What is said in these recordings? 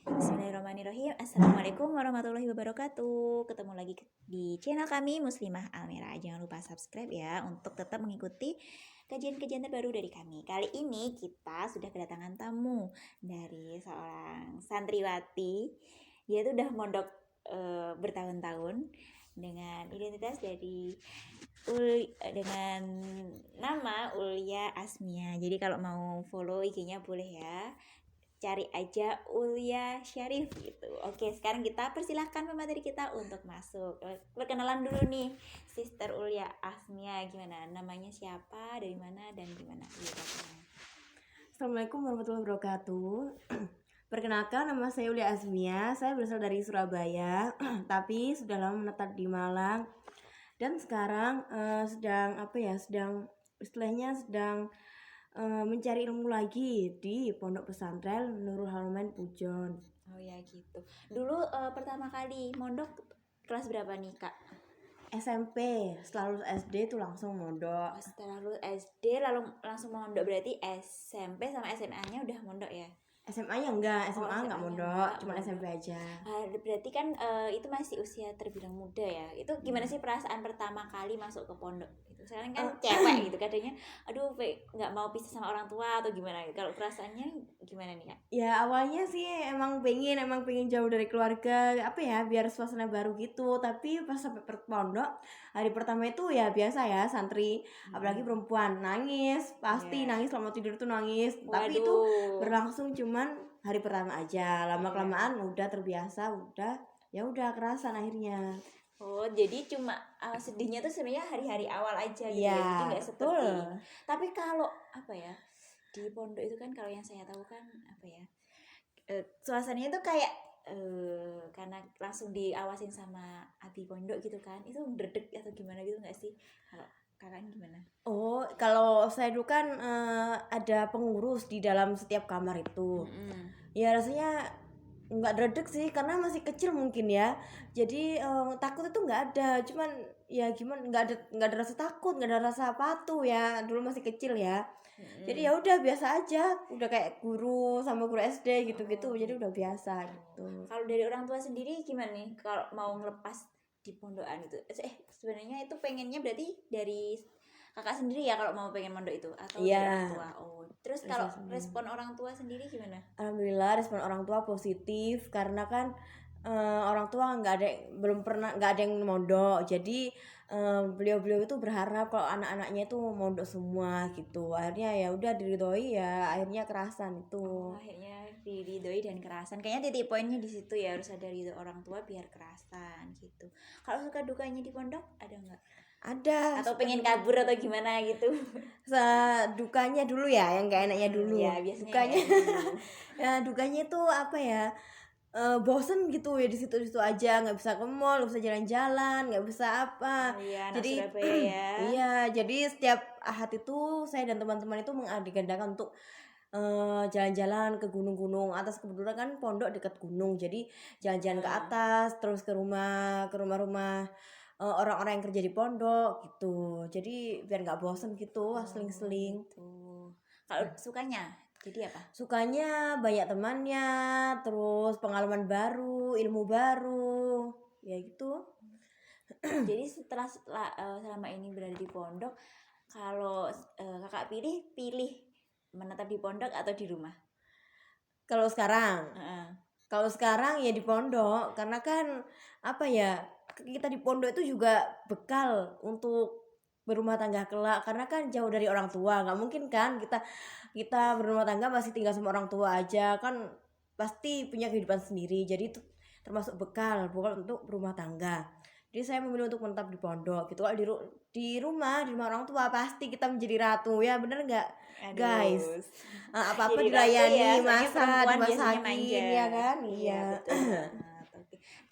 Bismillahirrahmanirrahim. Assalamualaikum warahmatullahi wabarakatuh. Ketemu lagi di channel kami Muslimah Almera. Jangan lupa subscribe ya untuk tetap mengikuti kajian-kajian terbaru dari kami. Kali ini kita sudah kedatangan tamu dari seorang santriwati. Dia tuh udah mondok bertahun-tahun dengan identitas dengan nama Ulia Asmia. Jadi kalau mau follow IG-nya boleh ya. Cari aja Ulia Syarif gitu. Oke, sekarang kita persilahkan pemateri kita untuk masuk. Perkenalan dulu nih, Sister Ulia Asmia, gimana? Namanya siapa, dari mana, dan gimana? Assalamualaikum warahmatullahi wabarakatuh. Perkenalkan, nama saya Ulia Asmia. Saya berasal dari Surabaya, tapi sudah lama menetap di Malang. Dan sekarang sedang mencari ilmu lagi di Pondok Pesantren Nurul Haromain Pujon. Oh ya gitu. Dulu pertama kali mondok kelas berapa nih Kak? SMP, setelah lulus SD itu langsung mondok. Setelah lulus SD lalu langsung mondok, berarti SMP sama SMA-nya udah mondok ya? SMA-nya enggak, SMA enggak mondok, cuma mondok. SMP aja. Berarti kan itu masih usia terbilang muda ya. Itu gimana sih perasaan pertama kali masuk ke pondok? Itu sekarang kan cewek gitu katanya, aduh nggak mau pisah sama orang tua atau gimana? Kalau perasaannya gimana nih Kak? Ya awalnya sih emang pengen jauh dari keluarga, biar suasana baru gitu. Tapi pas sampai pondok, hari pertama itu ya biasa ya, santri, apalagi perempuan, nangis, pasti nangis, selama tidur tuh nangis. Waduh. Tapi itu berlangsung cuman hari pertama aja, lama kelamaan udah terbiasa, udah kerasan akhirnya. Oh, jadi cuma sedihnya tuh sebenarnya hari-hari awal aja gitu ya. Jadi nggak seperti. Tapi kalau di pondok itu kan, kalau yang saya tahu kan suasananya tuh kayak karena langsung diawasin sama abi pondok gitu kan, itu dredeg atau gimana gitu nggak sih? Kalau kakaknya gimana? Oh, kalau saya dulu kan ada pengurus di dalam setiap kamar itu. Ya rasanya nggak dredeg sih, karena masih kecil mungkin ya. Jadi takut itu nggak ada. Cuman ya gimana, nggak ada rasa takut, nggak ada rasa patuh ya. Dulu masih kecil ya. Jadi ya udah biasa aja. Udah kayak guru sama guru SD gitu-gitu. Jadi udah biasa gitu. Kalau dari orang tua sendiri gimana nih? Kalau mau ngelepas di pondokan itu, sebenarnya itu pengennya berarti dari kakak sendiri ya kalau mau pengen mondok itu, atau dari orang tua? Oh, terus kalau respon orang tua sendiri gimana? Alhamdulillah respon orang tua positif, karena kan orang tua belum pernah nggak ada yang mondok, jadi beliau itu berharap kalau anak-anaknya itu mondok semua gitu. Akhirnya ya udah diridhoi, ya akhirnya kerasan itu. Akhirnya diridhoi dan kerasan, kayaknya titik poinnya di situ ya, harus ada ridho orang tua biar kerasan gitu. Kalau suka dukanya di pondok ada nggak? Ada. Atau pengen kabur atau gimana gitu? Dukanya dulu ya, yang gak enaknya dulu. Ya, biasanya dukanya ya, dukanya itu bosen gitu ya, di situ aja, nggak bisa ke mall, nggak bisa jalan-jalan, nggak bisa apa. Jadi Surabaya ya. Iya, jadi setiap ahad itu saya dan teman-teman itu mengagendakan untuk jalan-jalan ke gunung-gunung atas. Kebetulan kan pondok dekat gunung, jadi jalan-jalan ke atas, terus ke rumah-rumah orang-orang yang kerja di pondok gitu. Jadi biar nggak bosen gitu, seling-seling. Kalau sukanya jadi apa? Sukanya banyak temannya, terus pengalaman baru, ilmu baru, ya gitu. Jadi setelah selama ini berada di pondok, kalau kakak pilih menetap di pondok atau di rumah? Kalau sekarang ya di pondok, karena kan kita di pondok itu juga bekal untuk berumah tangga kelak, karena kan jauh dari orang tua. Nggak mungkin kan kita berumah tangga masih tinggal sama orang tua aja, kan pasti punya kehidupan sendiri. Jadi itu termasuk bekal untuk berumah tangga. Jadi saya memilih untuk menetap di pondok gitu. Kalau di rumah orang tua pasti kita menjadi ratu, ya bener nggak guys? Apa-apa dilayani, dimasakin, ya kan? Iya.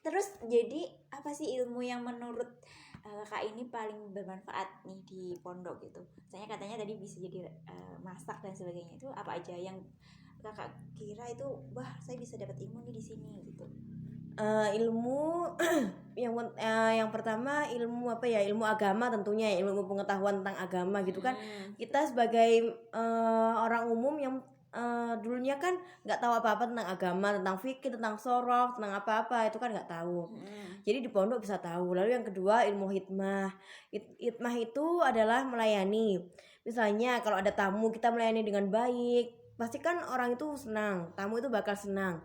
Terus jadi apa sih ilmu yang menurut kakak ini paling bermanfaat nih di pondok gitu? Saya katanya tadi bisa jadi masak dan sebagainya. Itu apa aja yang kakak kira itu, wah saya bisa dapat ilmu nih di sini gitu? Ilmu yang pertama ilmu ilmu agama tentunya ya, ilmu pengetahuan tentang agama gitu kan. Kita sebagai orang umum yang dulunya kan nggak tahu apa-apa tentang agama, tentang fikih, tentang sorof, tentang apa-apa itu kan nggak tahu. Jadi di pondok bisa tahu. Lalu yang kedua ilmu hikmah. Hikmah itu adalah melayani. Misalnya kalau ada tamu kita melayani dengan baik, pasti kan orang itu senang, tamu itu bakal senang.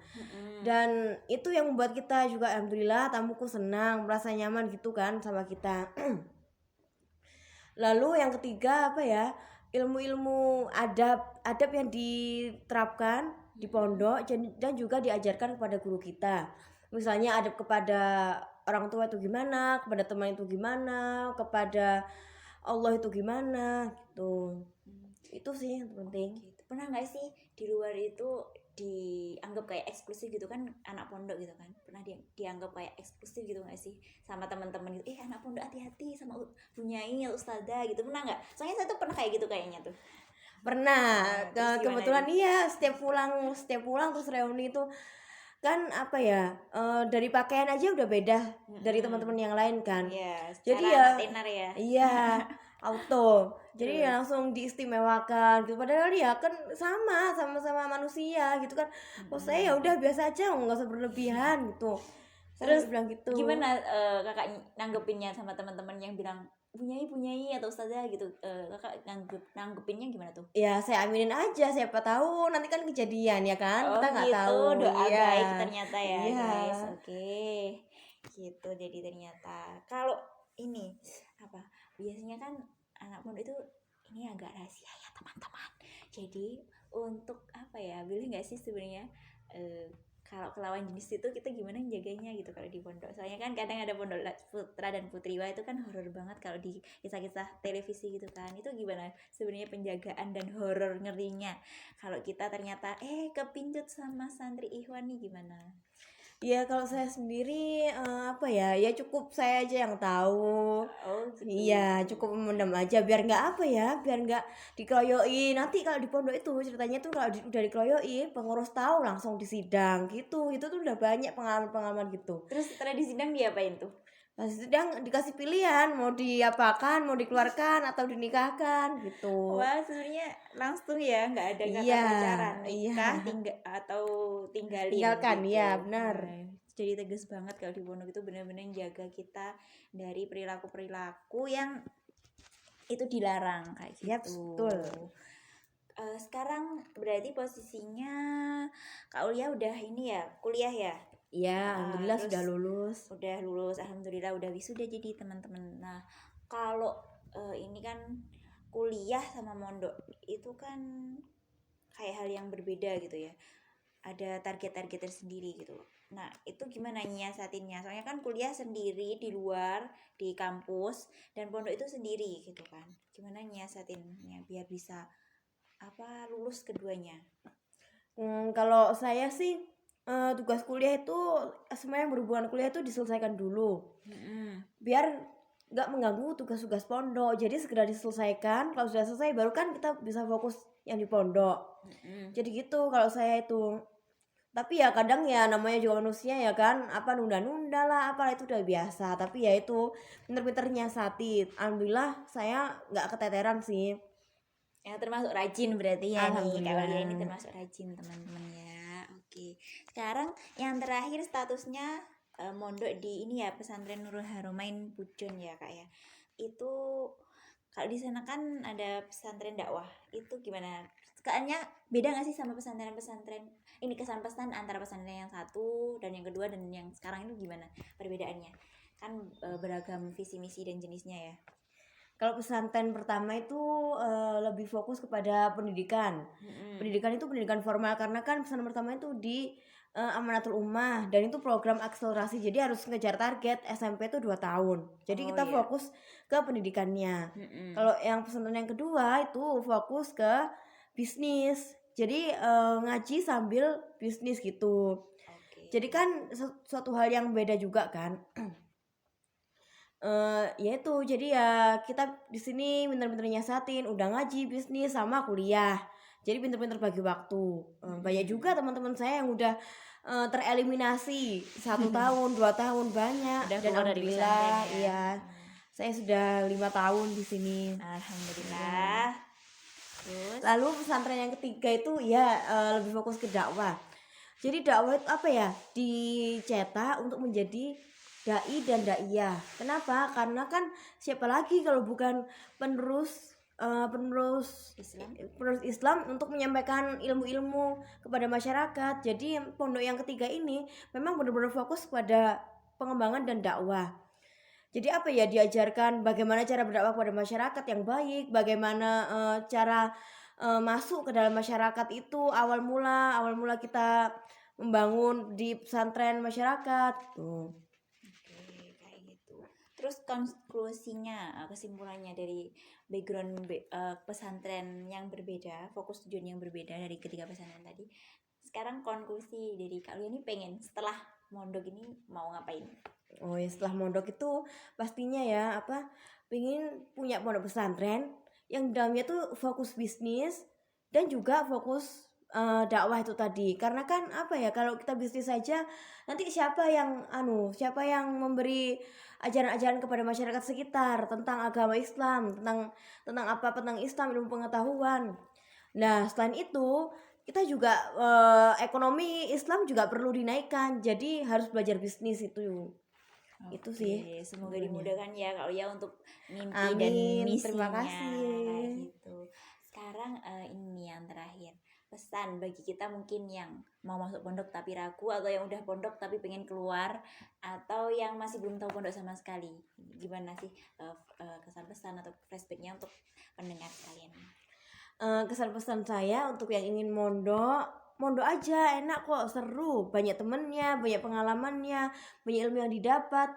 Dan itu yang membuat kita juga alhamdulillah tamuku senang, merasa nyaman gitu kan sama kita. Lalu yang ketiga apa ya, ilmu-ilmu adab yang diterapkan di pondok dan juga diajarkan kepada guru kita. Misalnya adab kepada orang tua itu gimana, kepada teman itu gimana, kepada Allah itu gimana gitu. Itu sih yang penting. Gitu. Pernah nggak sih di luar itu dianggap kayak eksklusif gitu kan, anak pondok gitu kan, pernah dianggap kayak eksklusif gitu nggak sih sama teman-teman gitu, anak pondok hati-hati sama bunyai atau ustazah gitu, pernah nggak? Soalnya saya tuh pernah kayak gitu kayaknya tuh. Pernah. Terus gimana Kebetulan itu? iya, setiap pulang terus reuni itu kan apa ya, dari pakaian aja udah beda dari teman-teman yang lain kan. Iya, Jadi secara ya tenar ya. iya, auto. Jadi ya Terus? langsung diistimewakan gitu. Padahal ya kan sama-sama manusia gitu kan. Oh saya ya udah biasa aja, nggak usah berlebihan gitu. Saya Terus bilang gitu. gimana kakak nanggepinnya sama teman-teman yang bilang punyai atau ustazah gitu, kakak nanggepinnya gimana tuh? Ya saya aminin aja, siapa tahu nanti kan kejadian ya kan, Oh kita nggak gitu, tahu. doa Iya, baik ternyata ya iya. guys. Oke, gitu. Jadi ternyata kalau ini apa? Biasanya kan anak pondok itu ini agak rahasia ya teman-teman. Jadi untuk apa ya? Boleh nggak sih sebenarnya kalau kelawan jenis itu kita gimana menjaganya gitu kalau di pondok? Soalnya kan kadang ada pondok putra dan putri, wah itu kan horor banget kalau di kisah-kisah televisi gitu kan. Itu gimana sebenarnya penjagaan dan horor ngerinya kalau kita ternyata kepincut sama santri Ikhwan nih gimana? Ya kalau saya sendiri apa ya, ya cukup saya aja yang tahu. Oh gitu. Iya, cukup memendam aja biar nggak apa ya, biar nggak dikeroyoi. Nanti kalau di pondok itu ceritanya tuh kalau udah dikeroyoi, pengurus tahu langsung disidang gitu. Itu tuh udah banyak pengalaman-pengalaman gitu. Terus setelah di sidang diapain tuh? Pas sidang dikasih pilihan mau diapakan, mau dikeluarkan atau dinikahkan gitu. Wah sebenarnya langsung ya, nggak ada kata Iya, pacaran, iya. nikah tinggal atau tinggalin Tinggalkan, gitu. ya benar. Wah, jadi tegas banget kalau di pondok itu benar-benar jaga kita dari perilaku-perilaku yang itu dilarang kayak gitu. Yap, betul. Sekarang berarti posisinya Kak Ulia udah ini ya, kuliah ya? Iya, alhamdulillah Terus sudah lulus. udah lulus, alhamdulillah udah wisuda jadi teman-teman. Nah, kalau ini kan kuliah sama mondok itu kan kayak hal yang berbeda gitu ya. Ada target-target tersendiri gitu. Nah, itu gimana nyiasatinnya? Soalnya kan kuliah sendiri di luar, di kampus, dan pondok itu sendiri gitu kan. Gimana nyiasatinnya biar bisa lulus keduanya? Kalau saya sih tugas kuliah itu semua yang berhubungan kuliah itu diselesaikan dulu biar nggak mengganggu tugas-tugas pondok, jadi segera diselesaikan. Kalau sudah selesai baru kan kita bisa fokus yang di pondok. Jadi gitu kalau saya itu. Tapi ya kadang ya namanya juga manusia ya kan, apa nunda-nunda lah apa itu udah biasa. Tapi ya itu pinter-pinter nyiasati. Alhamdulillah saya nggak keteteran sih. Yang termasuk rajin berarti ya nih. Kak Walia ini Alhamdulillah. termasuk rajin teman-teman ya. Oke. Sekarang yang terakhir statusnya mondok di ini ya, pesantren Nurul Haromain Pujon ya Kak ya. Itu kalau di sana kan ada pesantren dakwah. Itu gimana? Kayaknya beda nggak sih sama pesantren-pesantren? Ini kesan-pesan antara pesantren yang satu dan yang kedua dan yang sekarang itu gimana perbedaannya? Kan beragam visi misi dan jenisnya ya. Kalau pesantren pertama itu lebih fokus kepada pendidikan. Pendidikan itu pendidikan formal karena kan pesantren pertama itu di Amanatul Ummah dan itu program akselerasi. Jadi harus ngejar target SMP itu 2 tahun. Jadi kita iya. fokus ke pendidikannya. Kalau yang pesantren yang kedua itu fokus ke bisnis. Jadi ngaji sambil bisnis gitu. Oke. Jadi kan suatu hal yang beda juga kan. Ya itu jadi ya kita di sini bener-bener nyiasatin udah ngaji bisnis sama kuliah, jadi pinter-pinter bagi waktu. Banyak juga teman-teman saya yang udah tereliminasi 1 tahun 2 tahun banyak. Udah Dan keluar dari alhamdulillah pesantren ya. iya saya sudah 5 tahun di sini. Alhamdulillah. Terus Lalu pesantren yang ketiga itu ya lebih fokus ke dakwah. Jadi dakwah itu apa ya? Dicetak untuk menjadi dai dan daiyah. Kenapa? Karena kan siapa lagi kalau bukan penerus penerus Islam. penerus Islam untuk menyampaikan ilmu-ilmu kepada masyarakat. Jadi pondok yang ketiga ini memang benar-benar fokus pada pengembangan dan dakwah. Jadi apa ya, diajarkan bagaimana cara berdakwah kepada masyarakat yang baik, bagaimana cara masuk ke dalam masyarakat itu awal mula kita membangun di pesantren masyarakat tuh. Oke, kayak gitu. Terus konklusinya, kesimpulannya dari background pesantren yang berbeda, fokus tujuan yang berbeda dari ketiga pesantren tadi. Sekarang konklusi dari Kak Lia ini pengen setelah mondok ini mau ngapain? Oh ya, setelah mondok itu pastinya ya pengen punya pondok pesantren yang dalamnya tuh fokus bisnis dan juga fokus dakwah itu tadi. Karena kan apa ya, kalau kita bisnis saja nanti siapa yang memberi ajaran-ajaran kepada masyarakat sekitar tentang agama Islam, tentang Islam, ilmu pengetahuan. Nah, selain itu kita juga ekonomi Islam juga perlu dinaikkan. Jadi harus belajar bisnis itu. Itu sih Semoga sebenarnya. dimudahkan ya Kak Lia untuk mimpi dan Amin, misinya terima kasih. kayak gitu. Sekarang ini yang terakhir, pesan bagi kita mungkin yang mau masuk pondok tapi ragu, atau yang udah pondok tapi pengen keluar, atau yang masih belum tahu pondok sama sekali. Gimana sih kesan pesan atau flashbacknya untuk pendengar sekalian? Kesan pesan saya untuk yang ingin mondok aja, enak kok, seru, banyak temennya, banyak pengalamannya, banyak ilmu yang didapat.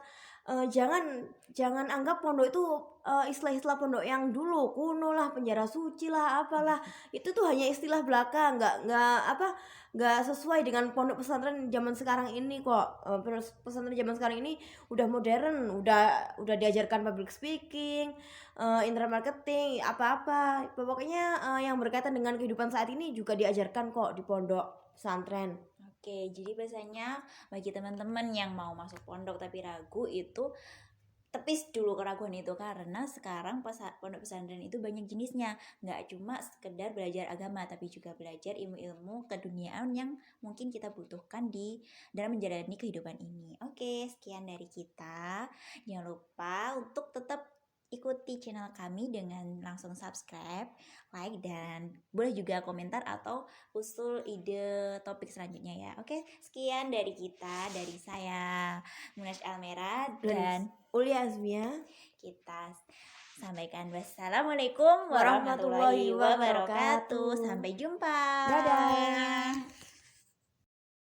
Jangan anggap pondok itu istilah-istilah pondok yang dulu kuno lah, penjara suci lah, apalah. Itu tuh hanya istilah belaka, nggak sesuai dengan pondok pesantren zaman sekarang ini kok. Pesantren zaman sekarang ini udah modern, udah diajarkan public speaking, internet marketing, apa-apa. Pokoknya yang berkaitan dengan kehidupan saat ini juga diajarkan kok di pondok pesantren. Oke, jadi biasanya bagi teman-teman yang mau masuk pondok tapi ragu itu tepis dulu keraguan itu, karena sekarang pondok pesantren itu banyak jenisnya, nggak cuma sekedar belajar agama tapi juga belajar ilmu-ilmu keduniaan yang mungkin kita butuhkan di dalam menjalani kehidupan ini. Oke, sekian dari kita. Jangan lupa untuk tetap ikuti channel kami dengan langsung subscribe, like, dan boleh juga komentar atau usul ide topik selanjutnya ya. Oke, sekian dari kita, dari saya Munash Almera dan Ulia Azmia, kita sampaikan wassalamualaikum warahmatullahi wabarakatuh. Sampai jumpa. Dadah.